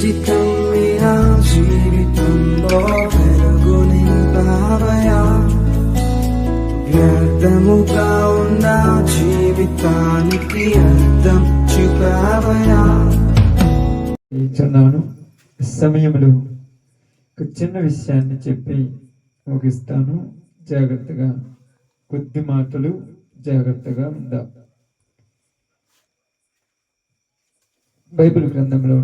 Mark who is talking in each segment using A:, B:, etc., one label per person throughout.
A: చిటికం నా జీవితంలో వెలుగు నింపావయా, వ్యర్థముగా ఉన్న జీవితానికి అర్థం చూపావయా.
B: ఇచ్చున్నాను సమయంలో ఒక చిన్న విషయాన్ని చెప్పి ముగిస్తాను. జాగ్రత్తగా, కొద్ది మాటలు జాగ్రత్తగా ఉందా. బైబిల్ గ్రంథంలో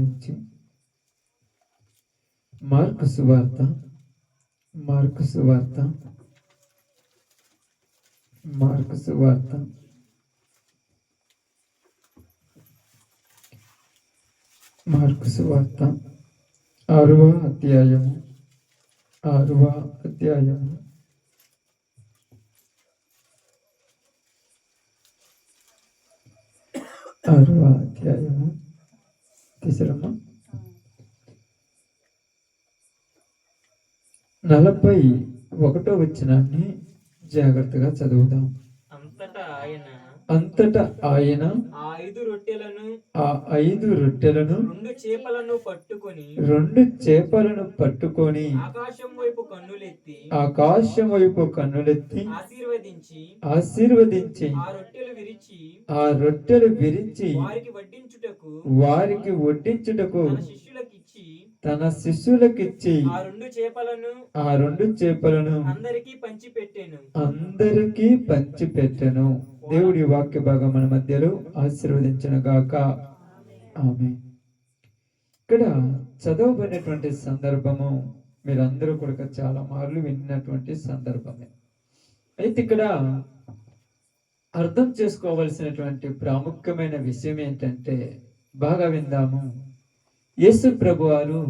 B: నుంచి మార్కు సువార్త మార్కు సువార్త 6వ అధ్యాయము 6వ అధ్యాయము తీసరమ్మా 41వ వచనాన్ని జాగ్రత్తగా చదువుదాం. అంతటా ఆయన ఆ 5 రొట్టెలను 2 చేపలను పట్టుకొని ఆకాశం వైపు కన్నులెత్తి ఆశీర్వదించి ఆ రొట్టెలు విరిచి వారికి వడ్డించుటకు తన శిష్యులకిచ్చి ఆ 2 చేపలను అందరికీ పంచిపెట్టెను. దేవుడి వాక్య భాగం మన మధ్యలో ఆశీర్వదించును గాక. ఆమేన్. ఇక్కడ చదవబడినటువంటి సందర్భము మీరందరూ కూడా చాలా మార్లు విన్నటువంటి సందర్భమే. అయితే ఇక్కడ అర్థం చేసుకోవలసినటువంటి ప్రాముఖ్యమైన విషయం ఏంటంటే, బాగా విందాము. యేసు ప్రభువారు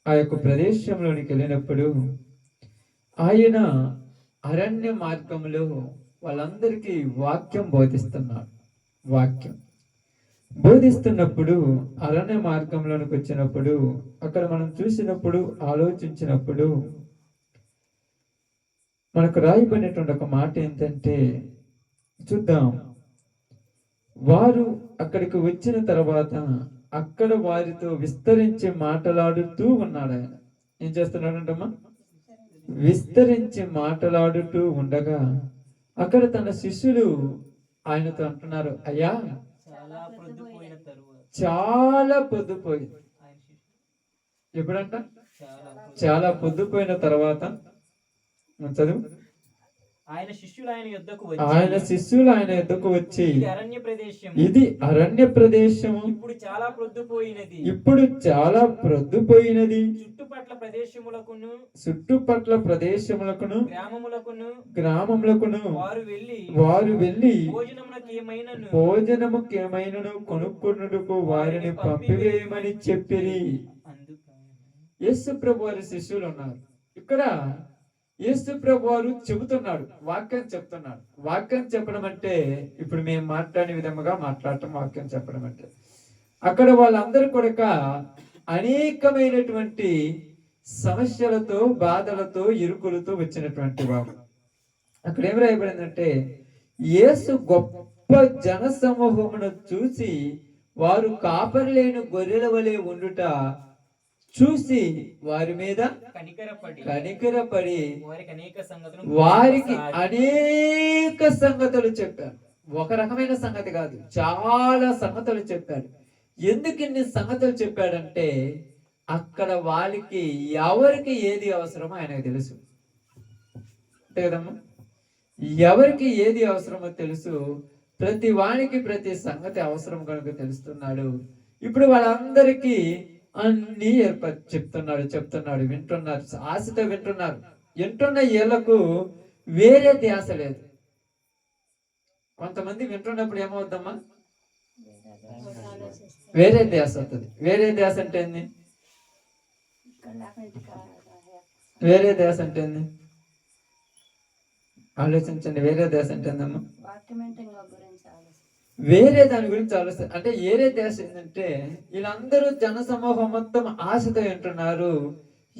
B: ఆ యొక్క ప్రదేశంలోనికి వెళ్ళినప్పుడు ఆయన అరణ్య మార్గంలో వాళ్ళందరికీ వాక్యం బోధిస్తున్నప్పుడు అరణ్య మార్గంలోనికి వచ్చినప్పుడు అక్కడ మనం చూసినప్పుడు ఆలోచించినప్పుడు మనకు రాయబడినటువంటి ఒక మాట ఏంటంటే, చూద్దాం. వారు అక్కడికి వచ్చిన తర్వాత అక్కడ వారితో విస్తరించి మాట్లాడుతూ ఉన్నాడు. ఆయన ఏం చేస్తున్నాడంటమ్మా? విస్తరించి మాట్లాడుతూ ఉండగా అక్కడ తన శిష్యులు ఆయనతో అంటున్నారు, అయ్యా చాలా పొద్దుపోయింది. ఎప్పుడంట? చాలా పొద్దుపోయిన తర్వాత చదువు. ఆయన శిష్యులు ఆయన యొద్దకు వచ్చి ఇది అరణ్య ప్రదేశము, ఇప్పుడు చాలా ప్రొద్దుపోయినది, చుట్టుపట్ల ప్రదేశములకును గ్రామములకును వారు వెళ్ళి భోజనముకేమైనను కొనుక్కున్నట్టుకు వారిని పంపివేయమని చెప్పిరి. యేసు ప్రభు వారి శిష్యులు ఉన్నారు. ఇక్కడ యేసు ప్రభు వారు చెబుతున్నాడు, వాక్యం చెప్తున్నాడు. వాక్యం చెప్పడం అంటే ఇప్పుడు మేము మాట్లాడే విధముగా మాట్లాడటం వాక్యం చెప్పడం అంటే. అక్కడ వాళ్ళందరూ కూడా అనేకమైనటువంటి సమస్యలతో, బాధలతో, ఇరుకులతో వచ్చినటువంటి వారు. అక్కడ ఏం రాయబడిందంటే, యేసు గొప్ప జన సమూహమును చూసి వారు కాపరి లేని గొర్రెల వలె ఉండుట చూసి వారి మీద కనికరపడి వారికి అనేక సంగతులు చెప్పారు. ఒక రకమైన సంగతి కాదు, చాలా సంగతులు చెప్పాడు. ఎందుకు ఇన్ని సంగతులు చెప్పాడంటే, అక్కడ వాళ్ళకి ఎవరికి ఏది అవసరమో ఆయనకు తెలుసు. అంతే కదమ్మా? ఎవరికి ఏది అవసరమో తెలుసు. ప్రతి వానికి ప్రతి సంగతి అవసరం కనుక తెలుస్తున్నాడు. ఇప్పుడు వాళ్ళందరికీ అన్ని చెప్తున్నాడు, వింటున్నారు, ఆశతో వింటున్నారు. వింటున్న వీళ్ళకు వేరే ధ్యాస లేదు. కొంతమంది వింటున్నప్పుడు ఏమవుద్దమ్మా? వేరే ధ్యాస అవుతుంది. వేరే ధ్యాస అంటే ఏంది? ఆలోచించండి. వేరే ధ్యాస అంటే ఏందమ్మా? వేరే దాని గురించి ఆలోచిస్తారు. అంటే వేరే దేశ ఏంటంటే, వీళ్ళందరూ జన సమూహం మొత్తం ఆశతో వింటున్నారు.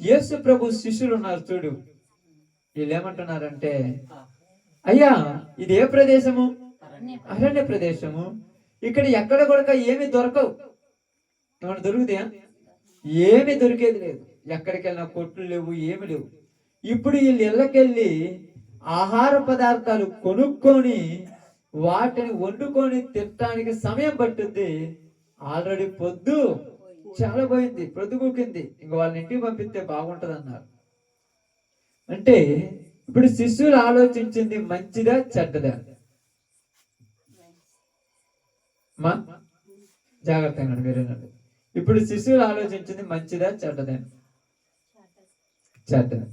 B: యేసు ప్రభు శిష్యులు ఉన్నారు చూడు, వీళ్ళు ఏమంటున్నారంటే, అయ్యా ఇది ఏ ప్రదేశము? అరణ్య ప్రదేశము. ఇక్కడ ఎక్కడ కూడా ఏమి దొరకవు. ఏమన్నా దొరుకుతాయా? ఏమి దొరికేది లేదు. ఎక్కడికి వెళ్ళినా కొట్లు లేవు, ఏమి లేవు. ఇప్పుడు వీళ్ళు ఇళ్ళకెళ్ళి ఆహార పదార్థాలు కొనుక్కొని వాటిని వండుకొని తినడానికి సమయం పట్టుద్ది. ఆల్రెడీ పొద్దు చాలా పోయింది, ప్రొద్దుగుకింది. ఇంక వాళ్ళని ఇంటికి పంపిస్తే బాగుంటది అన్నారు. అంటే ఇప్పుడు శిష్యులు ఆలోచించింది మంచిదా చెడ్డదా? మా జాగ్రత్తగా మీరేనండి. ఇప్పుడు శిష్యులు ఆలోచించింది మంచిదా చెడ్డదా? చెడ్డదా.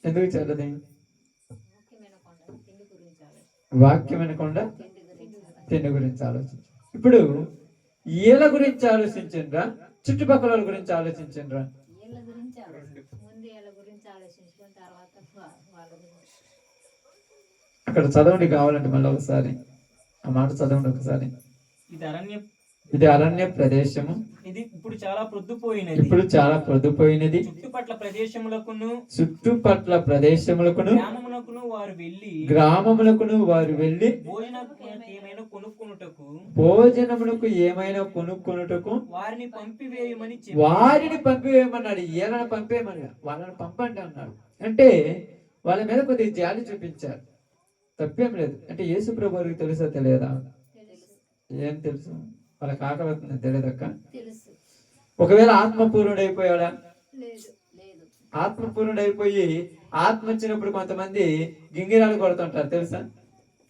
B: ఎందుకు చెడ్డది? వాక్యం వినకుండా తిండి గురించి ఆలోచించు. ఇప్పుడు వీళ్ళ గురించి ఆలోచించండ్రా, చుట్టుపక్కల వాళ్ళ గురించి ఆలోచించండ్రా? అక్కడ చదవండి కావాలంటే మళ్ళీ ఒకసారి ఆ మాట చదవండి ఒకసారి. ఇది అరణ్య ప్రదేశము,
C: ఇది ఇప్పుడు చాలా ప్రొద్దుపోయినది.
B: ఇప్పుడు చాలా ప్రొద్దుపోయినది. చుట్టుపట్ల ప్రదేశములకును
C: గ్రామములకును
B: వారు వెళ్ళి భోజనమునకు ఏమైనా కొనుక్కొనుటకు
C: వారిని
B: పంపివేయమన్నాడు. వీళ్ళని పంపేయమని, వాళ్ళని పంపండి అన్నాడు. అంటే వాళ్ళ మీద కొద్దిగా జాలి చూపించారు, తప్పేం లేదు. అంటే యేసు ప్రభువుకి తెలుసా తెలియదా? ఏం తెలుసు? వాళ్ళకి ఆకలి అవుతుంది తెలియదక్క? ఒకవేళ ఆత్మపూర్ణుడైపోయాడా? ఆత్మపూర్ణుడైపోయి ఆత్మ వచ్చినప్పుడు కొంతమంది గింగిరాలు కొడుతుంటారు, తెలుసా?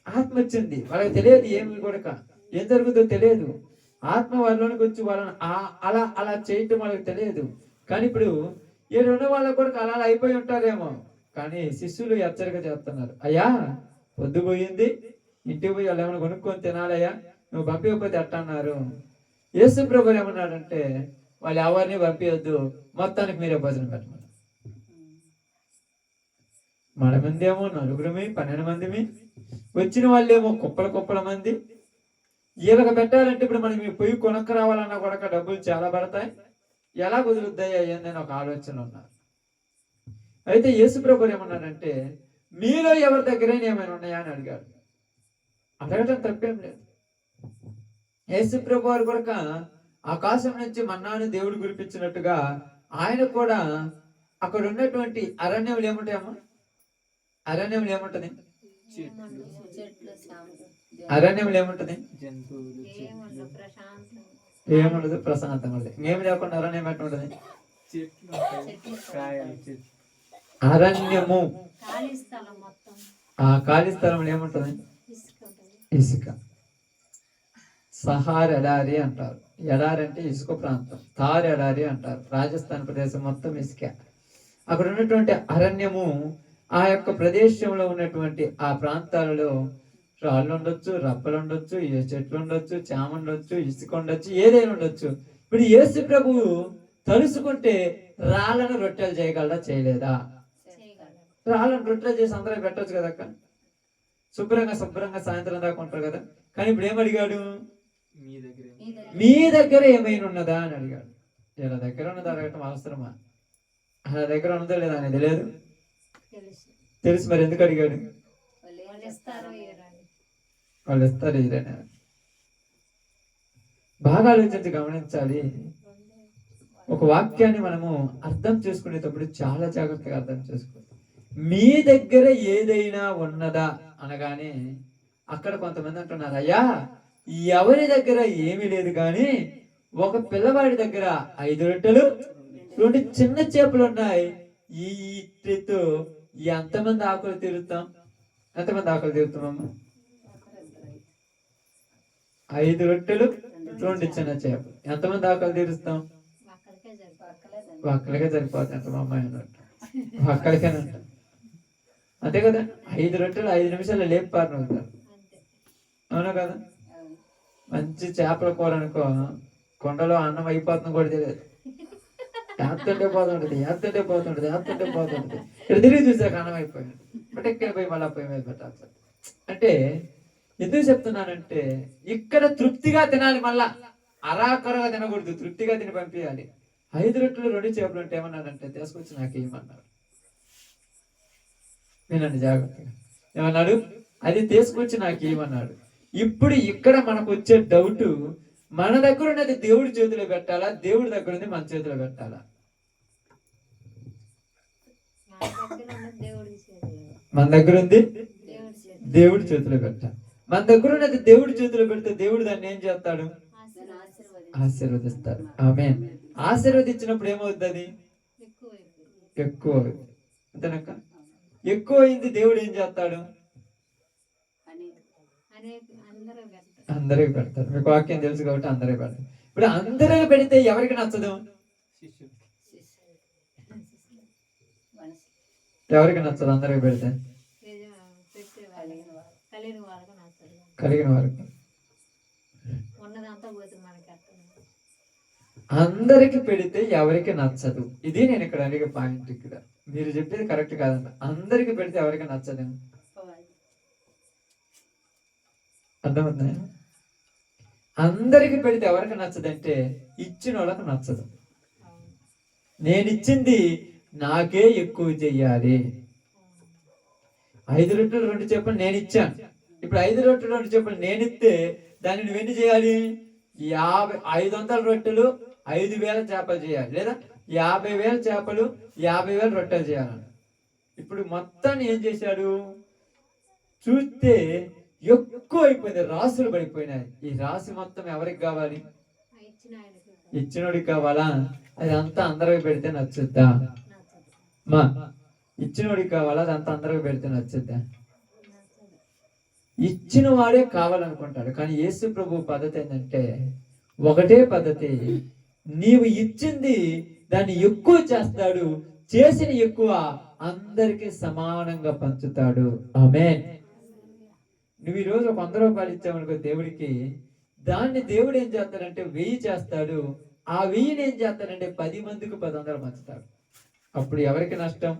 B: ఆత్మ వచ్చింది, వాళ్ళకి తెలియదు ఏమి కొడక, ఏం జరుగుతుందో తెలియదు. ఆత్మ వాళ్ళలోనికి వచ్చి వాళ్ళని అలా అలా చేయటం వాళ్ళకి తెలియదు. కానీ ఇప్పుడు ఈ రెండు వాళ్ళ కొడుకు అలా అయిపోయి ఉంటారేమో. కానీ శిష్యులు హెచ్చరిక చేస్తున్నారు, అయ్యా పొద్దుపోయింది, ఇంటికి పోయి వాళ్ళు ఏమైనా కొనుక్కొని తినాలయ్యా, నువ్వు పంపించకపోతే ఎట్ట అన్నారు. యేసు ప్రభువు ఏమన్నాడంటే వాళ్ళు ఎవరిని పంపించద్దు, మొత్తానికి మీరే భోజనం పెట్టమన్నారు. మన మంది ఏమో 9 12 మందిమి, వచ్చిన వాళ్ళేమో కుప్పల మంది. వీళ్ళకి పెట్టాలంటే ఇప్పుడు మనం పొయ్యి కొనక్క రావాలన్నా కూడా డబ్బులు చాలా పడతాయి, ఎలా కుదురుద్దాయా ఏందని ఒక ఆలోచన ఉన్నారు. అయితే యేసు ప్రభువు ఏమన్నాడంటే మీలో ఎవరి దగ్గరైనా ఏమైనా ఉన్నాయా అని అడిగాడు. అడగటం తప్పేం లేదు. యేసు ప్రభు వారు కూడా ఆకాశం నుంచి మన్నాను దేవుడు కురిపించినట్టుగా ఆయన కూడా అక్కడ ఉన్నటువంటి అరణ్యములు ఏముంటాయమ్మా? అరణ్యములు ఏముంటది? అరణ్యములు ఏముంటది? ఏముండదు, ప్రశాంతంగా ఉండదు. ఏమి లేకుండా అరణ్యం ఎట్లా ఉంటది? అరణ్యము ఆ ఖాళీ స్థలంలో ఏముంటది? ఇసుక. సహార్ ఎడారి అంటారు. ఎడారి అంటే ఇసుక ప్రాంతం. థార్ ఎడారి అంటారు. రాజస్థాన్ ప్రదేశం మొత్తం ఇసుక. అక్కడ ఉన్నటువంటి అరణ్యము, ఆ యొక్క ప్రదేశంలో ఉన్నటువంటి ఆ ప్రాంతాలలో రాళ్ళు ఉండొచ్చు, రప్పలు ఉండొచ్చు, చెట్లు ఉండొచ్చు, చామ ఉండొచ్చు, ఇసుక ఉండొచ్చు, ఏదైనా ఉండొచ్చు. ఇప్పుడు యేసు ప్రభువు తలుసుకుంటే రాళ్ళను రొట్టెలు చేయగలరా? చేయలేదా? రాళ్ళను రొట్టెలు చేసి అందరూ పెట్టొచ్చు కదక్క. శుభ్రంగా సాయంత్రం దాకా ఉంటారు కదా. కానీ ఇప్పుడు ఏమడిగాడు? మీ దగ్గర ఏమైనా ఉన్నదా అని అడిగాడు. ఇలా దగ్గర ఉన్నదా అడగటం అవసరమా? నా దగ్గర ఉన్నదో లేదా అనేది లేదు, తెలుసు. మరి ఎందుకు అడిగాడు? వాళ్ళు ఇస్తారు ఇదేనా? బాగా ఆలోచించి గమనించాలి. ఒక వాక్యాన్ని మనము అర్థం చేసుకునేటప్పుడు చాలా జాగ్రత్తగా అర్థం చేసుకోవాలి. మీ దగ్గర ఏదైనా ఉన్నదా అనగానే అక్కడ కొంతమంది అంటున్నారు, అయ్యా ఎవరి దగ్గర ఏమీ లేదు, కానీ ఒక పిల్లవాడి దగ్గర 5 రొట్టెలు 2 చిన్న చేపలు ఉన్నాయి. వీటితో ఎంతమంది ఆకులు తీరుతాం? ఎంతమంది ఆకులు తీరుతామమ్మా? 5 రొట్టెలు 2 చిన్న చేపలు, ఎంతమంది ఆకులు తీరుస్తాం? ఒక్కరికే సరిపోతాయి అంట. మా అమ్మాయి అన్నట్టు ఒక్కరికేనంట, అంతే కదా. 5 రొట్టెలు 5 నిమిషాలు లేపారు అవుతారు, అవునా కదా. మంచి చేపల కూర అనుకో, కొండలో అన్నం అయిపోతుంది కూడా తెలియదు. ఏత్తుంటే పోతుంటది ఇక్కడ తిరిగి చూసాక అన్నం అయిపోయింది. బట్ ఎక్కడ పోయి మళ్ళీ పొయ్యి మీద పెట్టాల్సి. అంటే ఎందుకు చెప్తున్నానంటే ఇక్కడ తృప్తిగా తినాలి, మళ్ళా అరాకరగా తినకూడదు, తృప్తిగా తిని పంపించాలి. 5 రొట్టెలు 2 చేపలు అంటే ఏమన్నాడంటే తీసుకొచ్చి నాకు ఏమన్నాడు? వినండి జాగ్రత్తగా. ఏమన్నాడు? అది తీసుకొచ్చి నాకు ఏమన్నాడు? ఇప్పుడు ఇక్కడ మనకు వచ్చే డౌట్, మన దగ్గర ఉన్నది దేవుడి చేతిలో పెట్టాలా, దేవుడి దగ్గర ఉన్నది మన చేతిలో పెట్టాలా? మన దగ్గర ఉంది దేవుడి చేతిలో పెట్టాలి. మన దగ్గర ఉన్నది దేవుడి చేతిలో పెడితే దేవుడు దాన్ని ఏం చేస్తాడు? ఆశీర్వదిస్తాడు. ఆమేన్. ఆశీర్వదించినప్పుడు ఏమవుతుంది? అది ఎక్కువ అవుతుంది. అంతేనక్క? ఎక్కువ అయింది, దేవుడు ఏం చేస్తాడు? అందరికి పెడతారు. మీకు వాక్యం తెలుసు కాబట్టి అందరికి పెడతారు. ఇప్పుడు అందరికి పెడితే ఎవరికి నచ్చదు? ఎవరికి నచ్చదు అందరికి పెడితే? కలిగిన వారికి. అందరికి పెడితే ఎవరికి నచ్చదు. ఇది నేను ఇక్కడ అడిగే పాయింట్. ఇక్కడ మీరు చెప్పేది కరెక్ట్ కాదన్న. అందరికి పెడితే ఎవరికి నచ్చదు. అర్థమవుతుంది? అందరికి పెడితే ఎవరికి నచ్చదంటే ఇచ్చిన వాళ్ళకి నచ్చదు. నేను ఇచ్చింది నాకే ఎక్కువ చెయ్యాలి. 5 రొట్టెలు 2 చేపలు నేను ఇచ్చాను. ఇప్పుడు 5 రొట్టెలు 2 చేపలు నేను ఇస్తే దాన్ని నువ్వెన్ని చేయాలి? 500 రొట్టెలు 5,000 చేపలు చేయాలి, లేదా 50,000 చేపలు 50,000 రొట్టెలు చేయాలి. ఇప్పుడు మొత్తాన్ని ఏం చేశాడు? చూస్తే ఎక్కువ అయిపోయింది, రాసులు పడిపోయినాయి. ఈ రాసి మొత్తం ఎవరికి కావాలి? ఇచ్చినోడికి కావాలా? అది అంతా అందరికి పెడితే నచ్చుద్దా? మా ఇచ్చినోడికి కావాలా? అది అంతా అందరికి పెడితే నచ్చుద్దా? ఇచ్చిన వాడే కావాలనుకుంటాడు. కానీ యేసు ప్రభు పద్ధతి ఏంటంటే ఒకటే పద్ధతి. నీవు ఇచ్చింది దాన్ని ఎక్కువ చేస్తాడు, చేసిన ఎక్కువ అందరికి సమానంగా పంచుతాడు. ఆమేన్. నువ్వు ఈ రోజు 100 రూపాయలు ఇచ్చావనుకో దేవుడికి, దాన్ని దేవుడు ఏం చేస్తాడంటే 1000 చేస్తాడు. ఆ 1000 ఏం చేస్తాడంటే 10 మందికి 100 పంచుతాడు. అప్పుడు ఎవరికి నష్టం?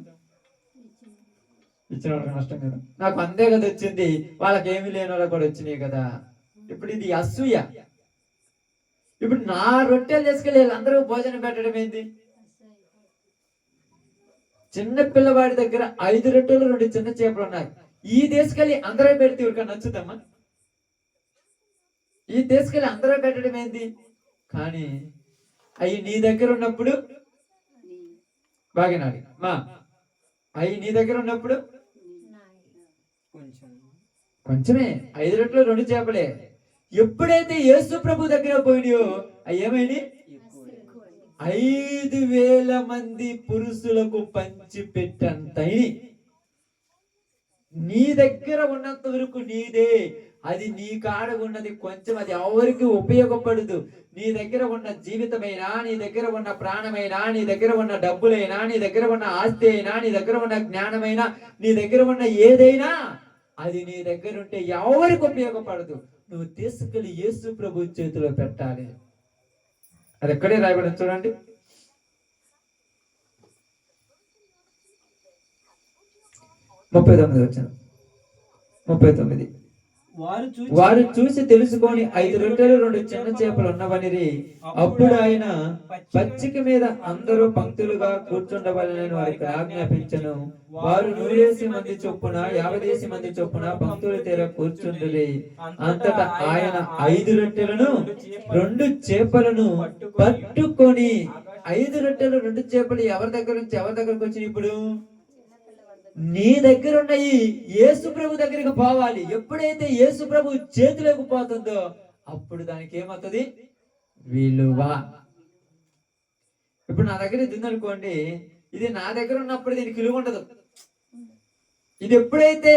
B: ఇచ్చిన వాళ్ళకి నష్టం కదా. నాకు అందే కదా వచ్చింది, వాళ్ళకి ఏమి లేని వాళ్ళకి కూడా వచ్చినాయి కదా. ఇప్పుడు ఇది అసూయ. ఇప్పుడు నా రొట్టెలు తీసుకెళ్ళి అందరూ భోజనం పెట్టడం ఏంటి? చిన్న పిల్లవాడి దగ్గర 5 రొట్టెలు 2 చిన్న చేపలు ఉన్నాయి. ఈ తీసుకెళ్ళి అందరూ పెడితే ఇవిడికి నచ్చుతామా? ఈ తీసుకెళ్ళి అందరూ పెట్టడం ఏంటి? కానీ అవి నీ దగ్గర ఉన్నప్పుడు బాగినాడు మా అవి నీ దగ్గర ఉన్నప్పుడు కొంచెమే. 5 రొట్టెలు 2 చేపలే. ఎప్పుడైతే యేసు ప్రభు దగ్గర పోయినాయో అవి ఏమైంది? 5,000 మంది పురుషులకు పంచి పెట్టంతయి. నీ దగ్గర ఉన్నంత వరకు నీదే. అది నీ కాడ ఉన్నది కొంచెం, అది ఎవరికి ఉపయోగపడదు. నీ దగ్గర ఉన్న జీవితమైనా, నీ దగ్గర ఉన్న ప్రాణమైనా, నీ దగ్గర ఉన్న డబ్బులైనా, నీ దగ్గర ఉన్న ఆస్తి అయినా, నీ దగ్గర ఉన్న జ్ఞానమైనా, నీ దగ్గర ఉన్న ఏదైనా అది నీ దగ్గర ఉంటే ఎవరికి ఉపయోగపడదు. నువ్వు తీసుకెళ్లి యేసు ప్రభు చేతిలో పెట్టాలి. అది ఎక్కడే రాయబడి చూడండి. 39 వచ్చిన 39. వారు చూసి తెలుసుకొని 5 రొట్టెలు 2 చిన్న చేపలు ఉన్నవనిరి. అప్పుడు ఆయన పచ్చిక మీద అందరూ పంక్తులుగా కూర్చుండవలెనని వారికి ఆజ్ఞాపించెను. వారు 100 మంది చొప్పున 50 మంది చొప్పున పంక్తుల తీర కూర్చుండురి. అంతటా ఆయన 5 రొట్టెలను 2 చేపలను పట్టుకొని, 5 రొట్టెలు 2 చేపలు ఎవరి దగ్గర నుంచి ఎవరి దగ్గరకు వచ్చినాయి? ఇప్పుడు నీ దగ్గర ఉన్నాయి యేసు ప్రభు దగ్గరికి పోవాలి. ఎప్పుడైతే యేసు ప్రభు చేతిలోకి పోతుందో అప్పుడు దానికి ఏమవుతుంది? విలువ. ఇప్పుడు నా దగ్గర ఇది ఉందనుకోండి, ఇది నా దగ్గర ఉన్నప్పుడు దీనికి విలువ ఉండదు. ఇది ఎప్పుడైతే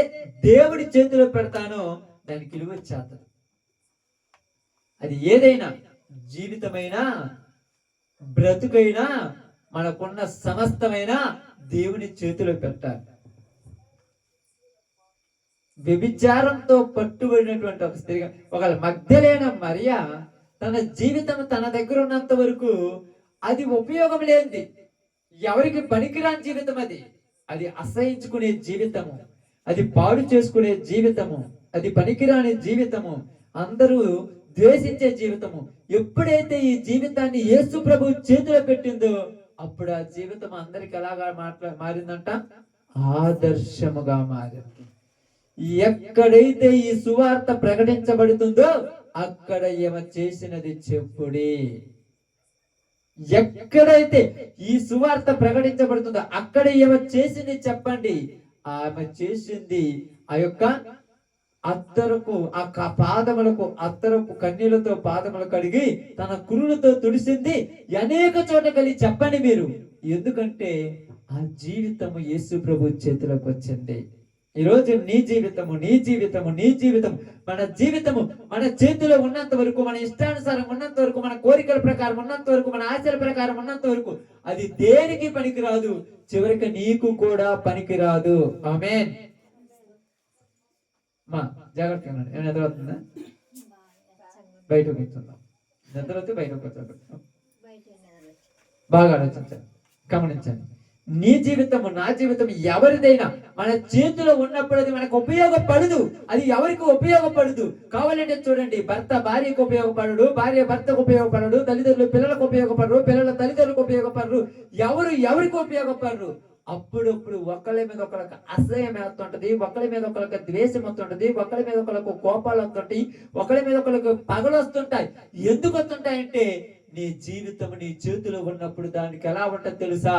B: దేవుడి చేతిలో పెడతానో దానికి విలువ వచ్చేస్తుంది. అది ఏదైనా, జీవితమైనా, బ్రతుకైనా, మనకున్న సమస్తమైనా దేవుని చేతిలో పెట్టాలి. వ్యభిచారంతో పట్టుబడినటువంటి ఒక స్త్రీ, ఒక మగ్దలేన మరియా, తన జీవితం తన దగ్గర ఉన్నంత వరకు అది ఉపయోగం లేనిది, ఎవరికి పనికిరాని జీవితం. అది అసహించుకునే జీవితము, అది పాడు చేసుకునే జీవితము, అది పనికిరాని జీవితము, అందరూ ద్వేషించే జీవితము. ఎప్పుడైతే ఈ జీవితాన్ని యేసు ప్రభు చేతిలో పెట్టిందో అప్పుడు ఆ జీవితం అందరికి ఎలాగా మారిందంట? ఆదర్శముగా మారింది. ఎక్కడైతే ఈ సువార్త ప్రకటించబడుతుందో అక్కడ ఈమె చేసినది చెప్పుడి. ఎక్కడైతే ఈ సువార్త ప్రకటించబడుతుందో అక్కడ ఈమె చేసింది చెప్పండి. ఆమె చేసింది ఆ యొక్క అత్తరుకు ఆ పాదములకు అత్తరుకు కన్నీళ్లతో పాదములు కడిగి తన కురులతో తుడిసింది. అనేక చోట కలిగి చెప్పండి మీరు. ఎందుకంటే ఆ జీవితము యేసు ప్రభు చేతిలోకి వచ్చింది. ఈరోజు నీ జీవితము మన జీవితము మన చేతిలో ఉన్నంత వరకు, మన ఇష్టానుసారం ఉన్నంత వరకు, మన కోరికల ప్రకారం ఉన్నంత వరకు, మన ఆశల ప్రకారం ఉన్నంత వరకు అది దేనికి పనికిరాదు. చివరికి నీకు కూడా పనికిరాదు. ఆమేన్. మా జాగ్రత్తగా ఉండండి. ఏమైనా నిద్ర అవుతుందా? బయటకు కూర్చుందాం. నిద్ర వస్తే బయటకు కూర్చోబెడతాం. బాగా ఆలోచించండి, గమనించండి. నీ జీవితము నా జీవితం ఎవరిదైనా మన చేతిలో ఉన్నప్పుడు అది మనకు ఉపయోగపడదు. అది ఎవరికి ఉపయోగపడదు. కావాలంటే చూడండి, భర్త భార్యకు ఉపయోగపడడు, భార్య భర్తకు ఉపయోగపడడు, తల్లిదండ్రులు పిల్లలకు ఉపయోగపడరు, పిల్లల తల్లిదండ్రులకు ఉపయోగపడరు. ఎవరికి ఉపయోగపడరు. అప్పుడప్పుడు ఒకళ్ళ మీద ఒకళ్ళకి అసహ్యం వస్తుంటది, ఒకళ్ళ మీద ఒకళ్ళకి ద్వేషం వస్తుంటది, ఒకళ్ళ మీద ఒకళ్ళకు కోపాలు వస్తుంటాయి, ఒకళ్ళ మీద ఒకళ్ళకు పగలు వస్తుంటాయి. ఎందుకు వస్తుంటాయంటే నీ జీవితం నీ చేతిలో ఉన్నప్పుడు దానికి ఎలా ఉంటది తెలుసా?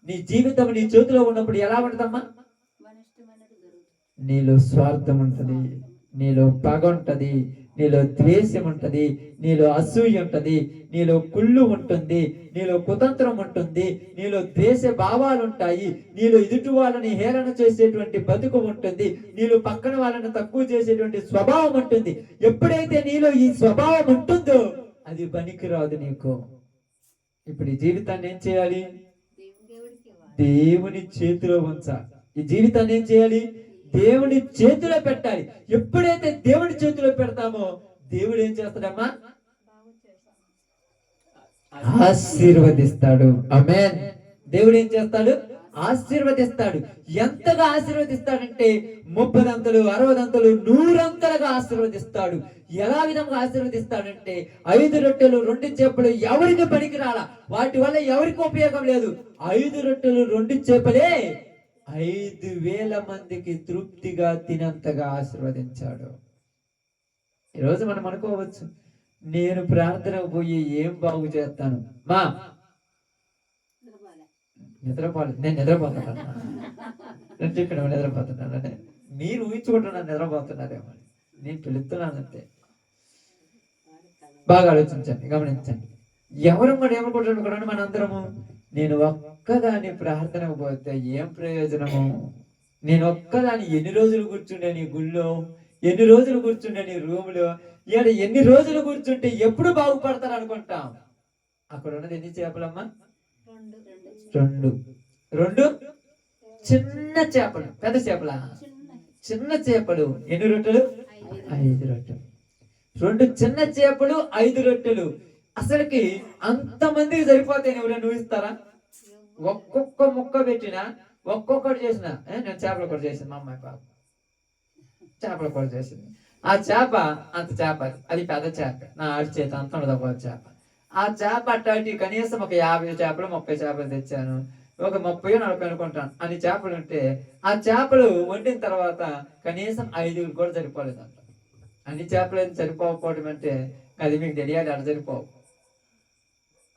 B: నీ జీవితం నీ చేతిలో ఉన్నప్పుడు ఎలా ఉంటదమ్మా? నీలో స్వార్థం ఉంటది, నీలో పగ ఉంటది, నీలో ద్వేషం ఉంటది, నీలో అసూయ ఉంటది, నీలో కుళ్ళు ఉంటుంది, నీలో కుతంత్రం ఉంటుంది, నీలో ద్వేష భావాలు ఉంటాయి, నీలో ఎదుటి వాళ్ళని హేళన చేసేటువంటి బతుకు ఉంటుంది, నీలో పక్కన వాళ్ళని తక్కువ చేసేటువంటి స్వభావం ఉంటుంది. ఎప్పుడైతే నీలో ఈ స్వభావం ఉంటుందో అది పనికిరాదు నీకు. ఇప్పుడు ఈ జీవితాన్ని ఏం చేయాలి? దేవుని చేతిలో ఉంచాలి. ఈ జీవితాన్ని ఏం చేయాలి? దేవుని చేతిలో పెట్టాలి. ఎప్పుడైతే దేవుని చేతిలో పెడతామో దేవుడు ఏం చేస్తాడమ్మా? ఆశీర్వదిస్తాడు. ఆమేన్. దేవుడు ఏం చేస్తాడు? ఆశీర్వదిస్తాడు. ఎంతగా ఆశీర్వదిస్తాడంటే 30 అంతలు, 60 అంతలు, 100 అంతలుగా ఆశీర్వదిస్తాడు. ఎలా విధంగా ఆశీర్వదిస్తాడంటే 5 రొట్టెలు 2 చేపలు ఎవరికి పనికి రాలా, వాటి వల్ల ఎవరికి ఉపయోగం లేదు. 5 రొట్టెలు 2 చేపలే 5,000 మందికి తృప్తిగా తినంతగా ఆశీర్వదించాడు. ఈరోజు మనం అనుకోవచ్చు, నేను ప్రార్థనకు పోయి ఏం బాగు చేస్తాను? నిద్రపోలేదు. నేను నిద్రపోతున్నాను. నేను చెప్పిన నిద్రపోతున్నాను. మీరు ఊహించుకుంటున్నాను నిద్రపోతున్నారేమో. నేను పిలుస్తున్నానంతే. బాగా ఆలోచించండి, గమనించండి. ఎవరు కూడా ఏమనుకుంటున్నాను? మనందరము నేను ఒక్కదాని ప్రార్థనకు పోతే ఏం ప్రయోజనము? నేను ఒక్కదాని ఎన్ని రోజులు కూర్చుండే నీ గుళ్ళో, ఎన్ని రోజులు కూర్చుండే నీ రూములో, ఇక్కడ ఎన్ని రోజులు కూర్చుంటే ఎప్పుడు బాగుపడతారు అనుకుంటాం. అక్కడ ఉన్నది ఎన్ని చేపలమ్మా? 2 చిన్న చేపలు. పెద్ద చేపలా? చిన్న చేపలు. ఎన్ని రొట్టెలు? 5 రొట్టెలు. 2 చిన్న చేపలు, 5 రొట్టెలు. అసలుకి అంతమందికి సరిపోతాయి. ఎవరైనా ఊహిస్తారా? ఒక్కొక్క ముక్క పెట్టినా, ఒక్కొక్కటి చేసిన. నేను చేపల కూర చేసింది, మా అమ్మాయి పాప చేపల కూర చేసింది. ఆ చేప అంత చేప, అది పెద్ద చేప, నా ఆడి చేత అంత ఉండదు చేప. ఆ చేప అట్టాటి కనీసం ఒక 50 చేపలు 30 చేపలు తెచ్చాను. ఒక 30-40 అనుకుంటాను. అన్ని చేపలు ఉంటే ఆ చేపలు వండిన తర్వాత కనీసం 5 కూడా సరిపోలేదంట. అన్ని చేపలు ఏం సరిపోకపోవడం అంటే అది మీకు తెలియాలి. అలా సరిపోవు.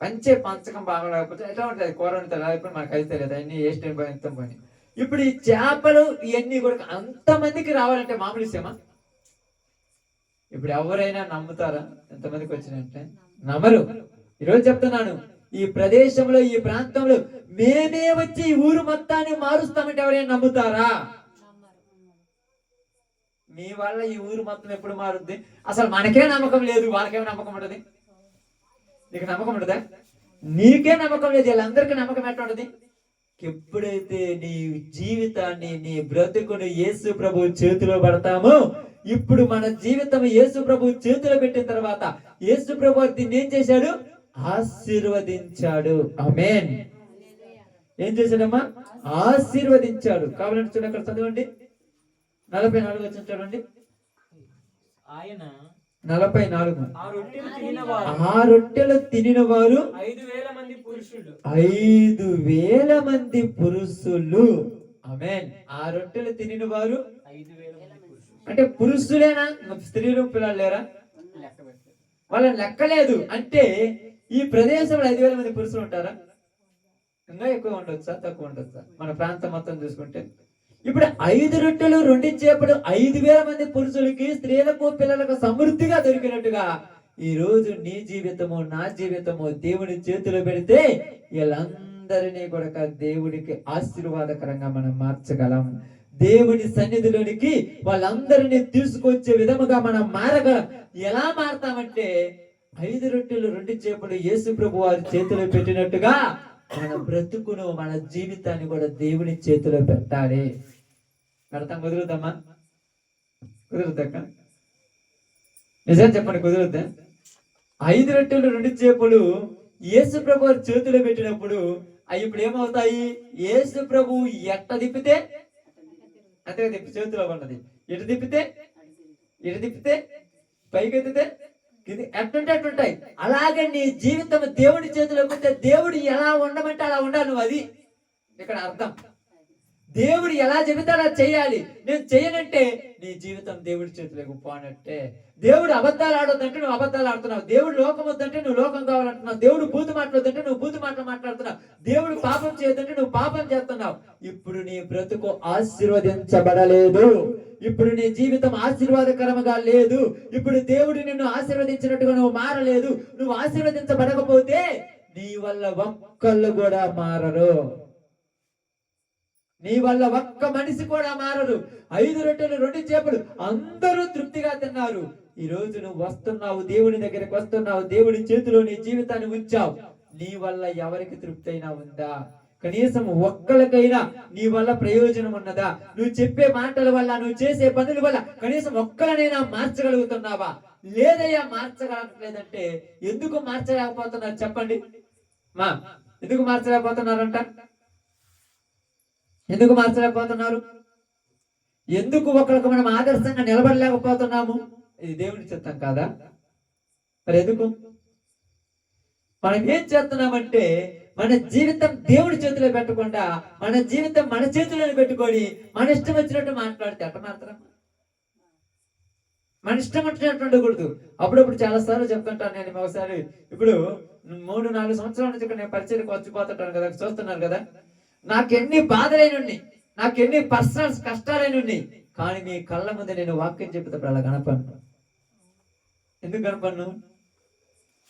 B: పంచకం బాగా లేకపోతే ఎట్లా ఉంటుంది? కూర ఉంటుంది, లేకపోతే మనకు అయితే లేదు. అన్ని వేస్ట్ ఎంత పోయి. ఇప్పుడు ఈ చేపలు ఇవన్నీ కూడా అంతమందికి రావాలంటే మామూలు విషయమా? ఇప్పుడు ఎవరైనా నమ్ముతారా ఎంతమందికి వచ్చినట్టే? నమ్మరు. ఈరోజు చెప్తున్నాను, ఈ ప్రదేశంలో ఈ ప్రాంతంలో మేమే వచ్చి ఈ ఊరు మొత్తాన్ని మారుస్తామంటే ఎవరైనా నమ్ముతారా? మీ వల్ల ఈ ఊరు మొత్తం ఎప్పుడు మారుద్ది? అసలు మనకే నమ్మకం లేదు, వాళ్ళకేమో నమ్మకం ఉంటుంది? నీకు నమ్మకం ఉంటుందా? నీకే నమ్మకం లేదు, వీళ్ళందరికీ నమ్మకం ఎట్లా ఉంటుంది? ఎప్పుడైతే నీ జీవితాన్ని, నీ బ్రతుకును యేసు ప్రభు చేతిలో పెడతామో, ఇప్పుడు మన జీవితం యేసు ప్రభు చేతిలో పెట్టిన తర్వాత యేసు ప్రభు దీన్ని ఏం చేశాడు? ఆశీర్వదించాడు. ఆమేన్. ఏం చేశాడమ్మా? ఆశీర్వదించాడు. కావాలంటే చూడండి, అక్కడ చదవండి. 44 వచ్చిన చూడండి.
C: ఆయన
B: 44.
C: ఆ రొట్టెలు తినిన వారు
B: 5,000 మంది పురుషులు.
C: 5,000 మంది పురుషులు.
B: ఆమేన్. ఆ రొట్టెలు తినిన వారు
C: 5,000 మంది పురుషులు.
B: అంటే పురుషులేనా, స్త్రీలు పిల్లలు లేరా?
C: లెక్క పెట్టారు.
B: వాళ్ళని లెక్కలేదు. అంటే ఈ ప్రదేశంలో 5,000 మంది పురుషులు ఉంటారా? ఇంకా ఎక్కువ ఉండొచ్చా, తక్కువ ఉండొచ్చా? మన ప్రాంతం మొత్తం చూసుకుంటే ఇప్పుడు 5 రొట్టెలు 2 చేపలు 5,000 మంది పురుషులకి, స్త్రీలకు, పిల్లలకు సమృద్ధిగా దొరికినట్టుగా ఈ రోజు నీ జీవితము, నా జీవితము దేవుని చేతిలో పెడితే వీళ్ళందరినీ కూడా దేవుడికి ఆశీర్వాదకరంగా మనం మార్చగలం. దేవుని సన్నిధిలోనికి వాళ్ళందరినీ తీసుకొచ్చే విధముగా మనం మారగలం. ఎలా మారతామంటే 5 రొట్టెలు 2 చేపలు యేసు ప్రభు వారి చేతిలో పెట్టినట్టుగా మన బ్రతుకును, మన జీవితాన్ని కూడా దేవుని చేతిలో పెట్టాలి. పెడతాం, కుదురుతామా? కుదురుతాక నిజం చెప్పండి, కుదురుతా? 5 రొట్టెలు 2 చేపలు యేసు ప్రభు వారి చేతిలో పెట్టినప్పుడు అవి ఇప్పుడు ఏమవుతాయి? యేసు ప్రభు ఎట్ట తిప్పితే అంతే తిప్పి చేతిలో ఉన్నది. ఎటు తిప్పితే పైకి ఎత్తితే ఇది ఎట్టుంటే అట్టుంటాయి. అలాగే నీ జీవితం దేవుడి చేతిలో పెడితే దేవుడు ఎలా ఉండమంటే అలా ఉండాలి నువ్వు. అది ఇక్కడ అర్థం. దేవుడు ఎలా చెబితే అలా చేయాలి. నేను చేయనంటే నీ జీవితం దేవుడి చేతిలోకి పోనట్టే. దేవుడు అబద్ధాలు ఆడొద్దంటే నువ్వు అబద్ధాలు ఆడుతున్నావు. దేవుడు లోకం వద్దంటే నువ్వు లోకం కావాలంటున్నావు. దేవుడు బూతు మాట్లాడొద్దంటే నువ్వు బూతు మాట్లాడుతున్నావు. దేవుడు పాపం చేయొద్దంటే నువ్వు పాపం చేస్తున్నావు. ఇప్పుడు నీ బ్రతుకు ఆశీర్వదించబడలేదు. ఇప్పుడు నీ జీవితం ఆశీర్వాదకరముగా లేదు. ఇప్పుడు దేవుడు నిన్ను ఆశీర్వదించినట్టుగా నువ్వు మారలేదు. నువ్వు ఆశీర్వదించబడకపోతే నీ వల్ల ఒక్కళ్ళు కూడా మారరు. నీ వల్ల ఒక్క మనిషి కూడా మారరు. 5 రొట్టెలు 2 చేపలు అందరూ తృప్తిగా తిన్నారు. ఈ రోజు నువ్వు వస్తున్నావు, దేవుని దగ్గరికి వస్తున్నావు, దేవుడి చేతిలో నీ జీవితాన్ని ఉంచావు. నీ వల్ల ఎవరికి తృప్తి అయినా ఉందా? కనీసం ఒక్కరికైనా నీ వల్ల ప్రయోజనం ఉన్నదా? నువ్వు చెప్పే మాటల వల్ల, నువ్వు చేసే పనుల వల్ల కనీసం ఒక్కరినైనా మార్చగలుగుతున్నావా? లేదయ్యా, మార్చగలట్లేదంటే ఎందుకు మార్చలేకపోతున్నారు చెప్పండి? ఎందుకు మార్చలేకపోతున్నారంట? ఎందుకు మార్చలేకపోతున్నారు? ఎందుకు ఒకరికి మనం ఆదర్శంగా నిలబడలేకపోతున్నాము? ఇది దేవుని చిత్తం కాదా? మరి ఎందుకు మనం ఏం చేస్తున్నామంటే మన జీవితం దేవుడి చేతిలో పెట్టకుండా మన జీవితం మన చేతిలో పెట్టుకొని మన ఇష్టం వచ్చినట్టు మాట్లాడితే అట్ట మాత్రం మన ఇష్టం వచ్చినట్టు ఉండకూడదు. అప్పుడప్పుడు చాలా సార్లు చెప్తుంటాను నేను. ఒకసారి ఇప్పుడు 3-4 సంవత్సరాల నుంచి ఇక్కడ నేను పరిచయకు వచ్చిపోతుంటాను కదా, చూస్తున్నాను కదా. నాకెన్ని బాధలైన, నాకెన్ని పర్సనల్ కష్టాలైన, కానీ మీ కళ్ళ ముందు నేను వాక్యం చెప్తే అలా కనపడను. ఎందుకు కనపడను?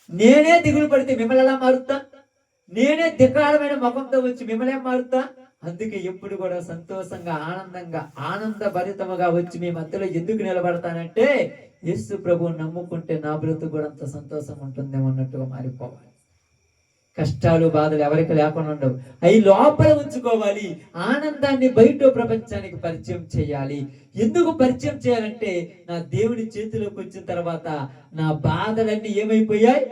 B: నేనే దిగులు పడితే మిమ్మల్ని ఎలా మారుతా? నేనే దిగ్గాలమైన ముఖంతో వచ్చి మిమ్మల్ని ఏం మారుతా? అందుకే ఎప్పుడు కూడా సంతోషంగా, ఆనందంగా, ఆనందభరితముగా వచ్చి మీ మధ్యలో ఎందుకు నిలబడతానంటే యేసు ప్రభువు నమ్ముకుంటే నా బ్రతుకు కూడా అంత సంతోషం ఉంటుందేమో అన్నట్టుగా మారిపోవాలి. కష్టాలు, బాధలు ఎవరికి లేకుండా ఉండవు. అవి లోపల ఉంచుకోవాలి. ఆనందాన్ని బయట ప్రపంచానికి పరిచయం చేయాలి. ఎందుకు పరిచయం చేయాలంటే నా దేవుని చేతిలోకి వచ్చిన తర్వాత నా బాధలన్నీ ఏమైపోయాయి?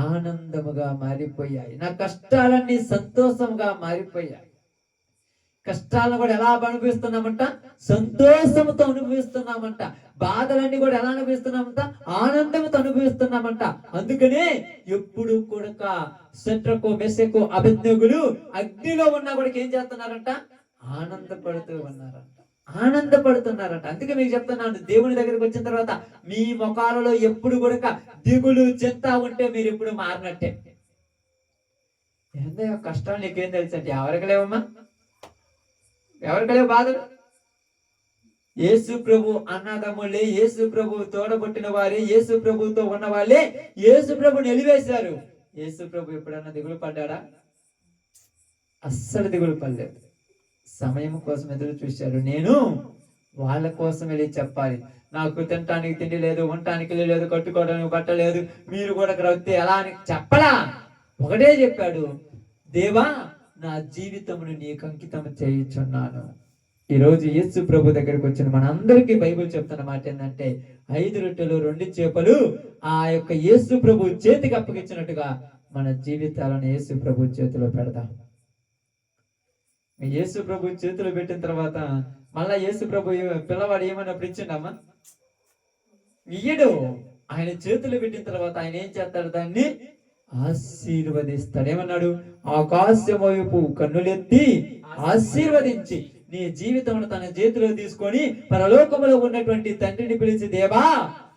B: ఆనందముగా మారిపోయాయి. నా కష్టాలన్నీ సంతోషంగా మారిపోయాయి. కష్టాలను కూడా ఎలా అనుభవిస్తున్నామంట? సంతోషంతో అనుభవిస్తున్నామంట. బాధలన్నీ కూడా ఎలా అనుభవిస్తున్నామంట? ఆనందంతో అనుభవిస్తున్నామంట. అందుకనే ఎప్పుడు కూడా శద్రకు, మెషకు, అబేద్నెగోలు అగ్నిలో ఉన్నా కూడా ఏం చేస్తున్నారంట? ఆనందపడుతున్నారంట. అందుకే మీకు చెప్తున్నాను, దేవుని దగ్గరికి వచ్చిన తర్వాత మీ ముఖాలలో ఎప్పుడు కూడా దిగులు, చింత ఉంటే మీరు ఎప్పుడు మారినట్టే. ఏందో కష్టాలు నీకేం తెలుసు అంటే ఎవరికి లేవమ్మా? ఎవరికి లేవు బాధలు? యేసు ప్రభు అన్నదమ్ములే, యేసు ప్రభు తోడబుట్టిన వారే, యేసు ప్రభుతో ఉన్న వాళ్ళే యేసు ప్రభుని నిలివేశారు. యేసు ప్రభు ఎప్పుడన్నా దిగులు పడ్డాడా? అస్సలు దిగులు పడలేదు. సమయం కోసం ఎదురు చూశారు. నేను వాళ్ళ కోసం వెళ్ళి చెప్పాలి. నాకు తినటానికి తిండి లేదు, ఉండటానికి లేదు, కట్టుకోవడానికి బట్ట లేదు, మీరు కూడా వస్తే ఎలా అని చెప్పలా. ఒకటే చెప్పాడు, దేవా నా జీవితమును నీకు అంకితం చేయుచున్నాను. ఈ రోజు యేసు ప్రభు దగ్గరికి వచ్చిన మనందరికీ బైబిల్ చెప్తున్న మాట ఏంటంటే 5 రొట్టెలు 2 చేపలు ఆ యొక్క యేసు ప్రభు చేతికి అప్పగించినట్టుగా మన జీవితాలను యేసు ప్రభు చేతిలో పెడదాం. యేసు ప్రభు చేతిలో పెట్టిన తర్వాత మళ్ళా యేసు ప్రభు పిల్లవాడు ఏమన్నప్పుడు ఇచ్చిండమ్మా? ఇయ్యడు. ఆయన చేతులు పెట్టిన తర్వాత ఆయన ఏం చేస్తాడు? దాన్ని ఆశీర్వదిస్తాడు. ఏమన్నాడు? ఆకాశం వైపు కన్నులెత్తి ఆశీర్వదించి నీ జీవితమును తన చేతిలో తీసుకొని పరలోకములో ఉన్నటువంటి తండ్రిని పిలిచి, దేవా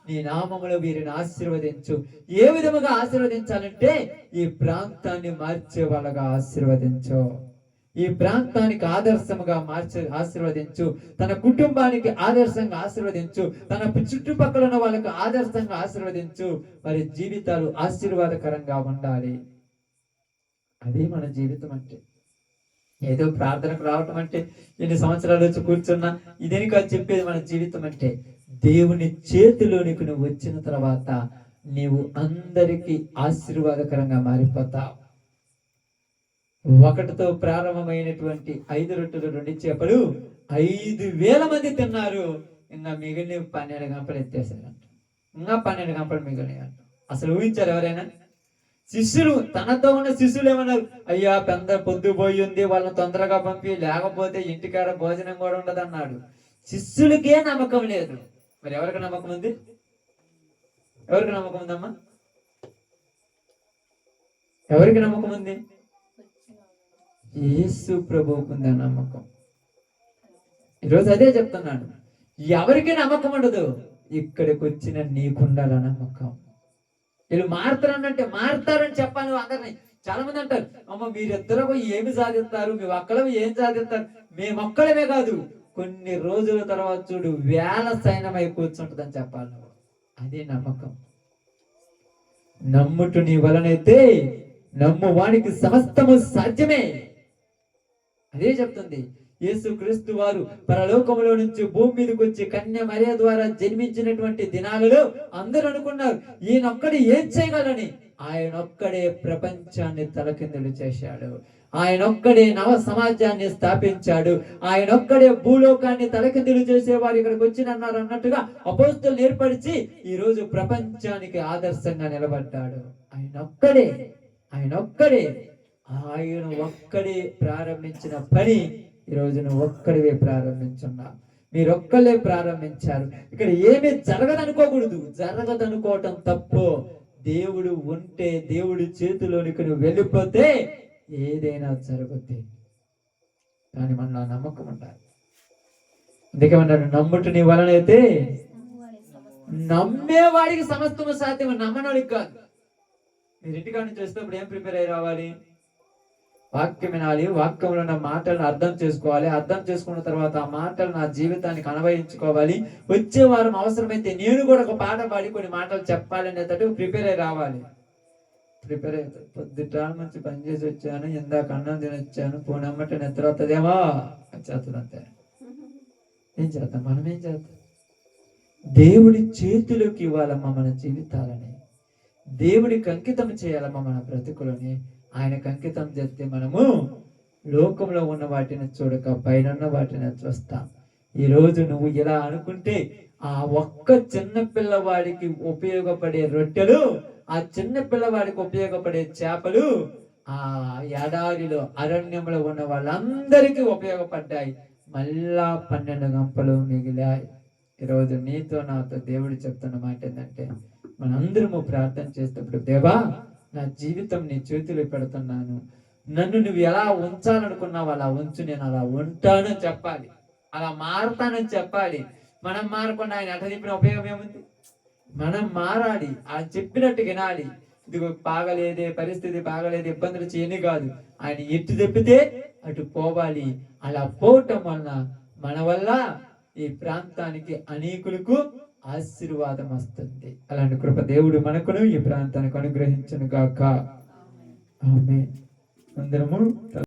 B: నీ నామములో వీరిని ఆశీర్వదించు. ఏ విధముగా ఆశీర్వదించాలంటే ఈ ప్రాంతాన్ని మార్చే వాళ్ళగా ఆశీర్వదించు, ఈ ప్రాంతానికి ఆదర్శముగా ఆశీర్వదించు, తన కుటుంబానికి ఆదర్శంగా ఆశీర్వదించు, తన చుట్టుపక్కల ఉన్న వాళ్ళకు ఆదర్శంగా ఆశీర్వదించు. మరి జీవితాలు ఆశీర్వాదకరంగా ఉండాలి. అదే మన జీవితం అంటే. ఏదో ప్రార్థనకు రావటం అంటే, ఎన్ని సంవత్సరాలు వచ్చి కూర్చున్నా ఇదేని కాదు చెప్పేది. మన జీవితం అంటే దేవుని చేతిలోనికి నువ్వు వచ్చిన తర్వాత నీవు అందరికీ ఆశీర్వాదకరంగా మారిపోతావు. ఒకటితో ప్రారంభమైనటువంటి 5 రొట్టెలు 2 చేపలు 5,000 మంది తిన్నారు. ఇంకా మిగిలిన 12 గంపలు ఎత్తేసారంట. ఇంకా 12 గంపలు మిగిలినాయంట. అసలు ఊహించారు ఎవరైనా? శిష్యులు, తనతో ఉన్న శిష్యులు ఏమన్నారు? అయ్యా పెద్ద పొద్దు పోయి ఉంది, వాళ్ళని తొందరగా పంపి, లేకపోతే ఇంటికాడ భోజనం కూడా ఉండదు అన్నాడు. శిష్యులకే నమ్మకం లేదు. మరి ఎవరికి నమ్మకం ఉంది? ఎవరికి నమ్మకం ఉందమ్మా? ఎవరికి నమ్మకం ఉంది? యేసు ప్రభువుకు ఉంది ఆ నమ్మకం. ఈరోజు అదే చెప్తున్నాను. ఎవరికి నమ్మకం ఉండదు, ఇక్కడికి వచ్చిన నీకుండాల నమ్మకం. వీళ్ళు మారుతారనంటే మారుతారని చెప్పాలి నువ్వు అందరినీ. చాలా మంది అంటారు, అమ్మ మీరిద్దరు ఏమి సాధిస్తారు, మీ ఒక్కలవి ఏం సాధిస్తారు. మేమొక్కడమే కాదు, కొన్ని రోజుల తర్వాత చూడు వేల సైన్యమై కూర్చుంటుందని చెప్పాలి నువ్వు. అదే నమ్మకం. నమ్ముటు నీ వలనైతే నమ్ము వానికి సమస్తము సాధ్యమే. అదే చెప్తుంది. యేసు క్రీస్తు వారు పరలోకములో నుంచి భూమి మీదకి వచ్చి కన్య మరియ ద్వారా జన్మించినటువంటి దినాలలో అందరూ అనుకున్నారు ఈయనొక్కడే ఏం చేయగలని. ఆయనొక్కడే ప్రపంచాన్ని తలకిందులు చేశాడు. ఆయనొక్కడే నవ సమాజాన్ని స్థాపించాడు. ఆయనొక్కడే భూలోకాన్ని తలకిందులు చేసేవారు ఇక్కడికి వచ్చినన్నారు అన్నట్టుగా అపోస్తలులు ఏర్పరిచి ఈ రోజు ప్రపంచానికి ఆదర్శంగా నిలబడ్డాడు. ఆయనొక్కడే ఆయన ఒక్కడే ప్రారంభించిన పని ఈరోజు నువ్వు ఒక్కడివే ప్రారంభించున్నా. మీరొక్కలే ప్రారంభించారు. ఇక్కడ ఏమీ జరగదనుకోకూడదు. జరగదనుకోవటం తప్పు. దేవుడు ఉంటే, దేవుడి చేతిలోనికి నువ్వు వెళ్ళిపోతే ఏదైనా జరుగుద్ది. కానీ మన నమ్మకం ఉండాలి. అందుకేమన్నాడు? నమ్ముట నీ వలనైతే నమ్మేవాడికి సమస్తము సాధ్యం, నమ్మనోడికి కాదు. మీరు ఇంటికాడ నుంచి వస్తున్నప్పుడు ఏం ప్రిపేర్ అయ్యి రావాలి? వాక్యం వినాలి, వాక్యంలో ఉన్న మాటలను అర్థం చేసుకోవాలి. అర్థం చేసుకున్న తర్వాత ఆ మాటలు నా జీవితానికి అన్వయించుకోవాలి. వచ్చే వారం అవసరమైతే నేను కూడా ఒక పాట పాడి కొన్ని మాటలు చెప్పాలి అనేటట్టు ప్రిపేర్ అయ్యి రావాలి. ప్రిపేర్ అయితే పొద్దుట నుంచి పనిచేసి వచ్చాను, ఇందాక అన్నం తినొచ్చాను, పోనమ్మట నిద్ర వస్తుందేమో చేస్తుంది అంతే. ఏం చేద్దాం? మనం ఏం చేద్దాం? దేవుడి చేతిలోకి ఇవ్వాలమ్మా మన జీవితాలని. దేవుడికి అంకితం చేయాలమ్మా మన బ్రతుకులని. ఆయనకు అంకితం చేస్తే మనము లోకంలో ఉన్న వాటిని చూడక పైన వాటిని చూస్తాం. ఈ రోజు నువ్వు ఇలా అనుకుంటే ఆ ఒక్క చిన్న పిల్లవాడికి ఉపయోగపడే రొట్టెలు, ఆ చిన్న పిల్లవాడికి ఉపయోగపడే చేపలు ఆ ఎడారిలో అరణ్యంలో ఉన్న వాళ్ళందరికీ ఉపయోగపడ్డాయి. మళ్ళా 12 గంపలు మిగిలాయి. ఈరోజు నీతో నాతో దేవుడు చెప్తున్న మాట ఏంటంటే, మనందరము ప్రార్థన చేసేటప్పుడు, దేవా నా జీవితం నీ చేతిలో పెడుతున్నాను, నన్ను నువ్వు ఎలా ఉంచాలనుకున్నావు అలా ఉంచు, నేను అలా ఉంటానని చెప్పాలి, అలా మారుతానని చెప్పాలి. మనం మారకుండా ఆయన అట్లా చెప్పిన ఉపయోగం ఏముంది? మనం మారాలి, ఆయన చెప్పినట్టు వినాలి. ఇదిగో బాగలేదే, పరిస్థితి బాగలేదు, ఇబ్బందులు చేయని కాదు, ఆయన ఎటు చెప్పితే అటు పోవాలి. అలా పోవటం వలన మన వల్ల ఈ ప్రాంతానికి అనేకులకు ఆశీర్వాదం వస్తుంది. అలాంటి కృప దేవుడు మనకును ఈ ప్రాంతానికి అనుగ్రహించును గాక. ఆమేన్. అందరము